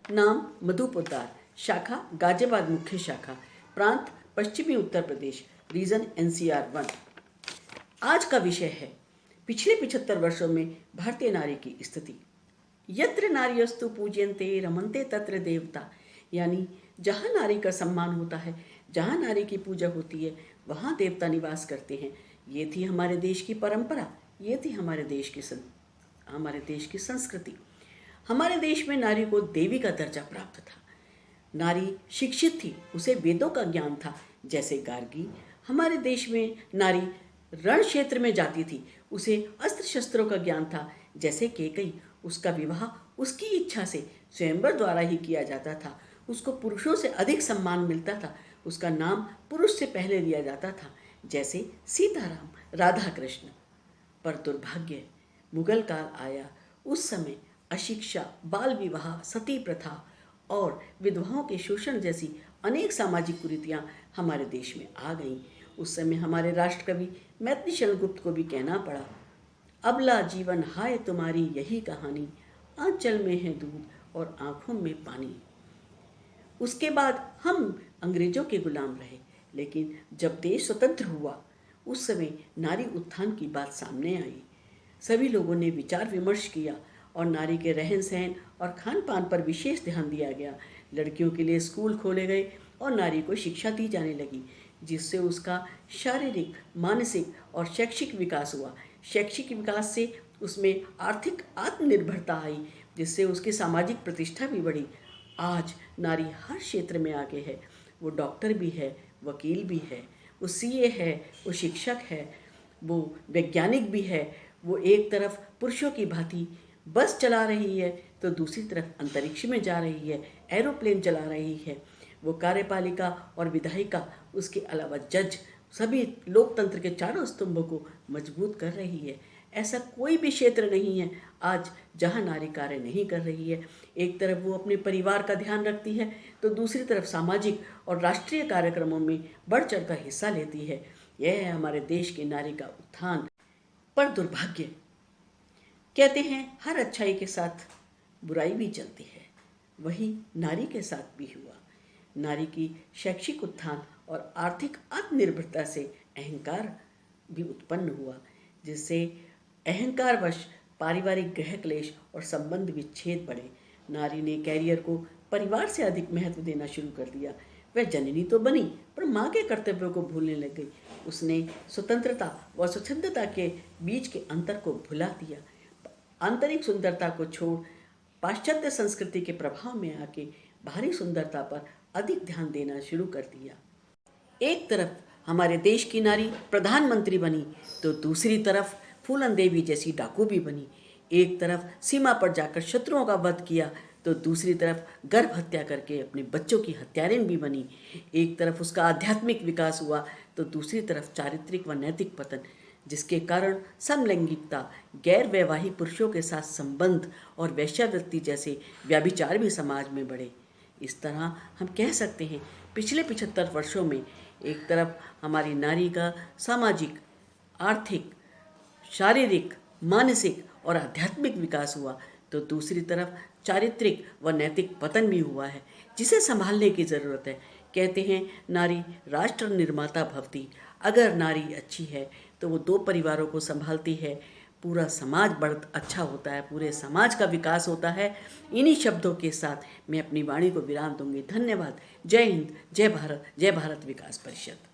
नाम मधु पोद्दार, शाखा गाजियाबाद, मुख्य शाखा, प्रांत पश्चिमी उत्तर प्रदेश, रीजन NCR 1। आज का विषय है पिछले 75 वर्षों में भारतीय नारी की स्थिति। यत्र नार्यस्तु पूज्यन्ते रमन्ते तत्र देवता, यानी जहाँ नारी का सम्मान होता है, जहाँ नारी की पूजा होती है, वहाँ देवता निवास करते हैं। ये थी हमारे देश की परंपरा, ये थी हमारे देश की संस्कृति। हमारे देश में नारी को देवी का दर्जा प्राप्त था। नारी शिक्षित थी, उसे वेदों का ज्ञान था। जैसे गार्गी, हमारे देश में नारी रण क्षेत्र में जाती थी, उसे अस्त्र शस्त्रों का ज्ञान था। जैसे केकई, उसका विवाह उसकी इच्छा से स्वयंवर द्वारा ही किया जाता था, उसको पुरुषों से अधिक सम्मान मिलता था, उसका नाम पुरुष से पहले लिया जाता था। जैसे सीताराम, राधा कृष्ण। पर दुर्भाग्य, मुगल काल आया, उस समय अशिक्षा, बाल विवाह, सती प्रथा और विधवाओं के शोषण जैसी अनेक सामाजिक कुरीतियाँ हमारे देश में आ गईं। उस समय हमारे राष्ट्रकवि मैथिली शरण गुप्त को भी कहना पड़ा, अबला जीवन हाय तुम्हारी यही कहानी, आंचल में है दूध और आँखों में पानी। उसके बाद हम अंग्रेजों के गुलाम रहे, लेकिन जब देश स्वतंत्र हुआ, उस समय नारी उत्थान की बात सामने आई। सभी लोगों ने विचार विमर्श किया और नारी के रहन सहन और खान पान पर विशेष ध्यान दिया गया। लड़कियों के लिए स्कूल खोले गए और नारी को शिक्षा दी जाने लगी, जिससे उसका शारीरिक, मानसिक और शैक्षिक विकास हुआ। शैक्षिक विकास से उसमें आर्थिक आत्मनिर्भरता आई, जिससे उसकी सामाजिक प्रतिष्ठा भी बढ़ी। आज नारी हर क्षेत्र में आगे है। वो डॉक्टर भी है, वकील भी है, वो CA है, वो शिक्षक है, वो वैज्ञानिक भी है। वो एक तरफ पुरुषों की भांति बस चला रही है तो दूसरी तरफ अंतरिक्ष में जा रही है, एरोप्लेन चला रही है। वो कार्यपालिका और विधायिका, उसके अलावा जज, सभी लोकतंत्र के चारों स्तंभों को मजबूत कर रही है। ऐसा कोई भी क्षेत्र नहीं है आज जहां नारी कार्य नहीं कर रही है। एक तरफ वो अपने परिवार का ध्यान रखती है तो दूसरी तरफ सामाजिक और राष्ट्रीय कार्यक्रमों में बढ़ चढ़ कर हिस्सा लेती है। यह है हमारे देश की नारी का उत्थान। पर दुर्भाग्य, कहते हैं हर अच्छाई के साथ बुराई भी चलती है, वही नारी के साथ भी हुआ। नारी की शैक्षिक उत्थान और आर्थिक आत्मनिर्भरता से अहंकार भी उत्पन्न हुआ, जिससे अहंकारवश पारिवारिक गृह क्लेश और संबंध विच्छेद बढ़े। नारी ने कैरियर को परिवार से अधिक महत्व देना शुरू कर दिया। वह जननी तो बनी, पर माँ के कर्तव्यों को भूलने लग गई। उसने स्वतंत्रता व स्वच्छंदता के बीच के अंतर को भुला दिया। आंतरिक सुंदरता को छोड़ पाश्चात्य संस्कृति के प्रभाव में आके बाहरी सुंदरता पर अधिक ध्यान देना शुरू कर दिया। एक तरफ हमारे देश की नारी प्रधानमंत्री बनी तो दूसरी तरफ फूलन देवी जैसी डाकू भी बनी। एक तरफ सीमा पर जाकर शत्रुओं का वध किया तो दूसरी तरफ गर्भ हत्या करके अपने बच्चों की हत्यारिन भी बनी। एक तरफ उसका आध्यात्मिक विकास हुआ तो दूसरी तरफ चारित्रिक व नैतिक पतन, जिसके कारण समलैंगिकता, गैर वैवाहिक पुरुषों के साथ संबंध और वेश्यावृत्ति जैसे व्याभिचार भी समाज में बढ़े। इस तरह हम कह सकते हैं पिछले 75 वर्षों में एक तरफ हमारी नारी का सामाजिक, आर्थिक, शारीरिक, मानसिक और आध्यात्मिक विकास हुआ तो दूसरी तरफ चारित्रिक व नैतिक पतन भी हुआ है, जिसे संभालने की ज़रूरत है। कहते हैं नारी राष्ट्र निर्माता भवति। अगर नारी अच्छी है तो वो 2 परिवारों को संभालती है, पूरा समाज अच्छा होता है, पूरे समाज का विकास होता है। इन्हीं शब्दों के साथ मैं अपनी वाणी को विराम दूंगी। धन्यवाद। जय हिंद, जय भारत, जय भारत विकास परिषद।